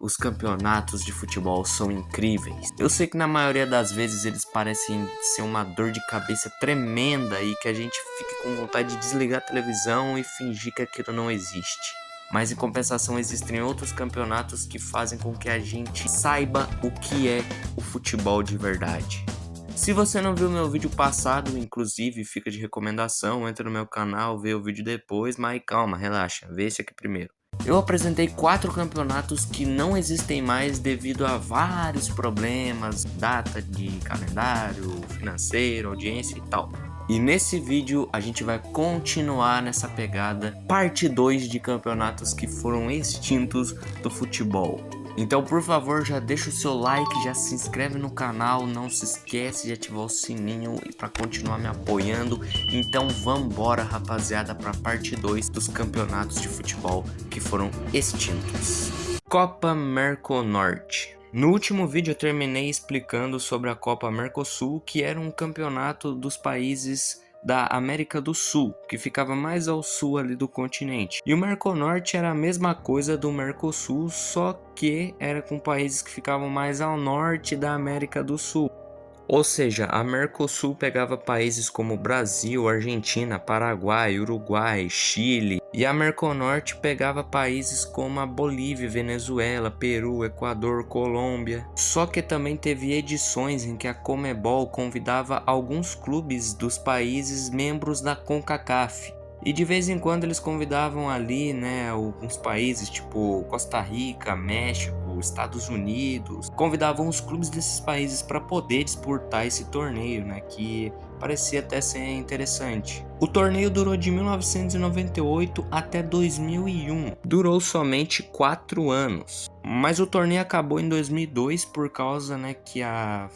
Os campeonatos de futebol são incríveis. Eu sei que na maioria das vezes eles parecem ser uma dor de cabeça tremenda e que a gente fique com vontade de desligar a televisão e fingir que aquilo não existe. Mas em compensação existem outros campeonatos que fazem com que a gente saiba o que é o futebol de verdade. Se você não viu meu vídeo passado, inclusive fica de recomendação, entra no meu canal, vê o vídeo depois, mas calma, relaxa, vê esse aqui primeiro. Eu apresentei 4 campeonatos que não existem mais devido a vários problemas, data de calendário, financeiro, audiência e tal. E nesse vídeo a gente vai continuar nessa pegada, parte 2 de campeonatos que foram extintos do futebol. Então, por favor, já deixa o seu like, já se inscreve no canal, não se esquece de ativar o sininho para continuar me apoiando. Então, vambora, rapaziada, para a parte 2 dos campeonatos de futebol que foram extintos. Copa Merconorte. No último vídeo eu terminei explicando sobre a Copa Mercosul, que era um campeonato dos países da América do Sul, que ficava mais ao sul ali do continente. E o Merconorte era a mesma coisa do Mercosul, só que era com países que ficavam mais ao norte da América do Sul. Ou seja, a Mercosul pegava países como Brasil, Argentina, Paraguai, Uruguai, Chile, e a Merconorte pegava países como a Bolívia, Venezuela, Peru, Equador, Colômbia. Só que também teve edições em que a Conmebol convidava alguns clubes dos países membros da CONCACAF. E de vez em quando eles convidavam ali, né, alguns países tipo Costa Rica, México, Estados Unidos, convidavam os clubes desses países para poder disputar esse torneio, né, que parecia até ser interessante. O torneio durou de 1998 até 2001, durou somente 4 anos. Mas o torneio acabou em 2002 por causa, né, que a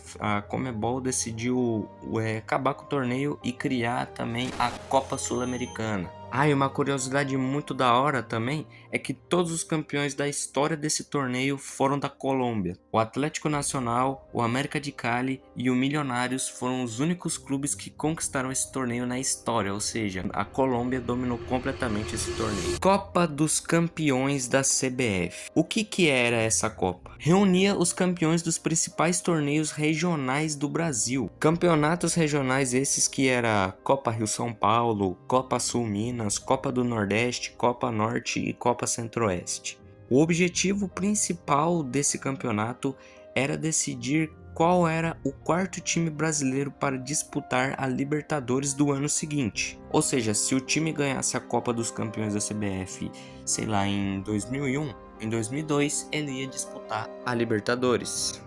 Conmebol decidiu acabar com o torneio e criar também a Copa Sul-Americana. Ah, e uma curiosidade muito da hora também é que todos os campeões da história desse torneio foram da Colômbia. O Atlético Nacional, o América de Cali e o Milionários foram os únicos clubes que conquistaram esse torneio na história, ou seja, a Colômbia dominou completamente esse torneio. Copa dos Campeões da CBF. O que era essa Copa? Reunia os campeões dos principais torneios regionais do Brasil. Campeonatos regionais esses que era Copa Rio-São Paulo, Copa Sul-Minas, Copa do Nordeste, Copa Norte e Copa Centro-Oeste. O objetivo principal desse campeonato era decidir qual era o quarto time brasileiro para disputar a Libertadores do ano seguinte. Ou seja, se o time ganhasse a Copa dos Campeões da CBF, sei lá, em 2001, em 2002 ele ia disputar a Libertadores.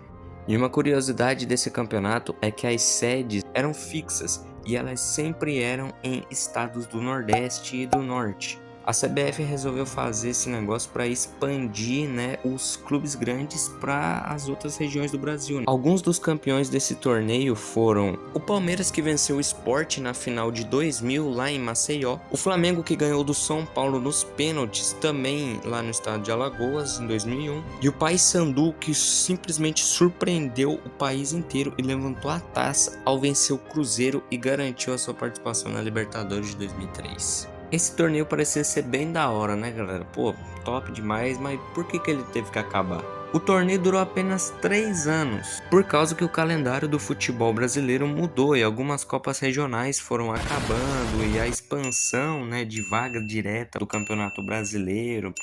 E uma curiosidade desse campeonato é que as sedes eram fixas e elas sempre eram em estados do Nordeste e do Norte. A CBF resolveu fazer esse negócio para expandir, né, os clubes grandes para as outras regiões do Brasil. Alguns dos campeões desse torneio foram o Palmeiras, que venceu o Sport na final de 2000 lá em Maceió, o Flamengo, que ganhou do São Paulo nos pênaltis também lá no estado de Alagoas em 2001, e o Paysandu, que simplesmente surpreendeu o país inteiro e levantou a taça ao vencer o Cruzeiro e garantiu a sua participação na Libertadores de 2003. Esse torneio parecia ser bem da hora, né, galera? Pô, top demais, mas por que ele teve que acabar? O torneio durou apenas 3 anos, por causa que o calendário do futebol brasileiro mudou e algumas copas regionais foram acabando e a expansão, né, de vaga direta do Campeonato Brasileiro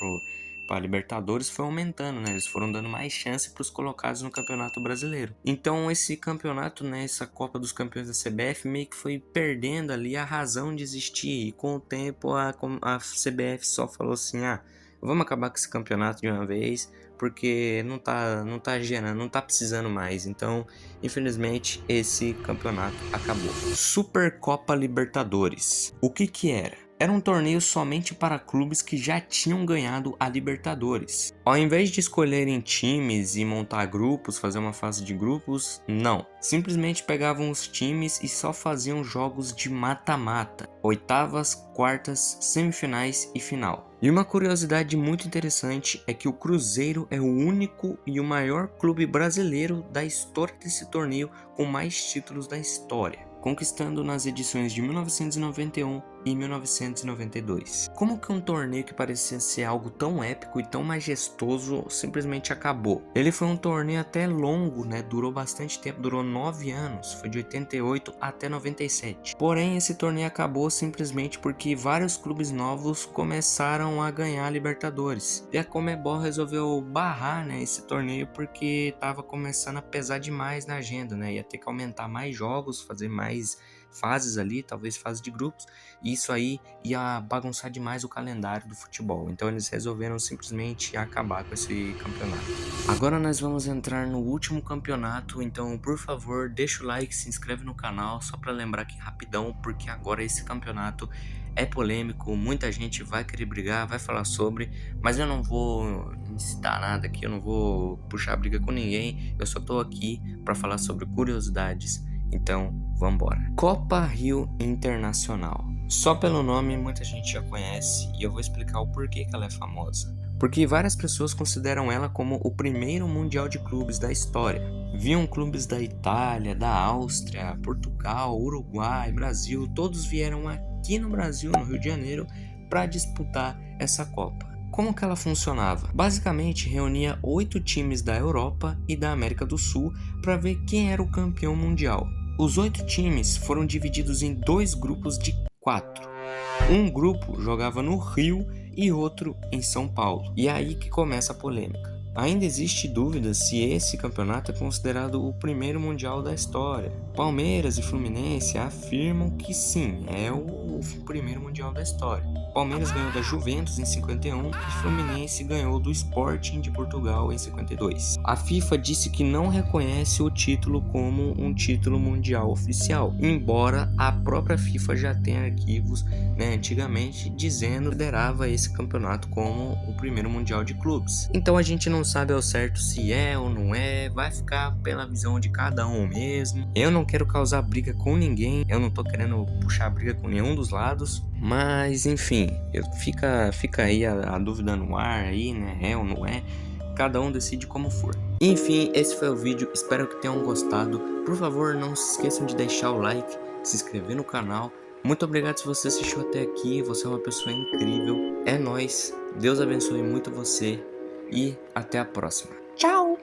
para Libertadores foi aumentando, né? Eles foram dando mais chance para os colocados no Campeonato Brasileiro. Então esse campeonato, né, essa Copa dos Campeões da CBF meio que foi perdendo ali a razão de existir. E com o tempo a CBF só falou assim: vamos acabar com esse campeonato de uma vez, porque não tá gerando, não tá precisando mais. Então, infelizmente, esse campeonato acabou. Supercopa Libertadores. O que era? Era um torneio somente para clubes que já tinham ganhado a Libertadores. Ao invés de escolherem times e montar grupos, fazer uma fase de grupos, não. Simplesmente pegavam os times e só faziam jogos de mata-mata, oitavas, quartas, semifinais e final. E uma curiosidade muito interessante é que o Cruzeiro é o único e o maior clube brasileiro da história desse torneio com mais títulos da história, conquistando nas edições de 1991, e 1992. Como que um torneio que parecia ser algo tão épico e tão majestoso simplesmente acabou? Ele foi um torneio até longo, né? Durou bastante tempo, durou 9 anos, foi de 88 até 97. Porém, esse torneio acabou simplesmente porque vários clubes novos começaram a ganhar a Libertadores. E a Conmebol resolveu barrar, né, esse torneio porque estava começando a pesar demais na agenda, né? Ia ter que aumentar mais jogos, fazer mais fases ali, talvez fase de grupos, e isso aí ia bagunçar demais o calendário do futebol. Então eles resolveram simplesmente acabar com esse campeonato. Agora nós vamos entrar no último campeonato, então por favor deixa o like, se inscreve no canal, só para lembrar aqui rapidão, porque agora esse campeonato é polêmico, muita gente vai querer brigar, vai falar sobre, mas eu não vou incitar nada aqui, eu não vou puxar briga com ninguém, eu só tô aqui para falar sobre curiosidades. Então, vambora. Copa Rio Internacional. Só pelo nome muita gente já conhece e eu vou explicar o porquê que ela é famosa. Porque várias pessoas consideram ela como o primeiro mundial de clubes da história. Viam clubes da Itália, da Áustria, Portugal, Uruguai, Brasil, todos vieram aqui no Brasil, no Rio de Janeiro, para disputar essa Copa. Como que ela funcionava? Basicamente reunia 8 times da Europa e da América do Sul para ver quem era o campeão mundial. Os 8 times foram divididos em 2 grupos de 4. Um grupo jogava no Rio e outro em São Paulo. E é aí que começa a polêmica. Ainda existe dúvida se esse campeonato é considerado o primeiro mundial da história. Palmeiras e Fluminense afirmam que sim, é o primeiro mundial da história. Palmeiras ganhou da Juventus em 51 e Fluminense ganhou do Sporting de Portugal em 52. A FIFA disse que não reconhece o título como um título mundial oficial, embora a própria FIFA já tenha arquivos, né, antigamente dizendo que considerava esse campeonato como o primeiro mundial de clubes. Então a gente não sabe ao certo se é ou não é, vai ficar pela visão de cada um mesmo. Eu não quero causar briga com ninguém, eu não tô querendo puxar briga com nenhum dos lados, mas enfim, fica aí a dúvida no ar aí, né, é ou não é, cada um decide como for. Enfim, esse foi o vídeo, espero que tenham gostado. Por favor, não se esqueçam de deixar o like, se inscrever no canal. Muito obrigado se você assistiu até aqui, você é uma pessoa incrível. É nóis, Deus abençoe muito você e até a próxima. Tchau!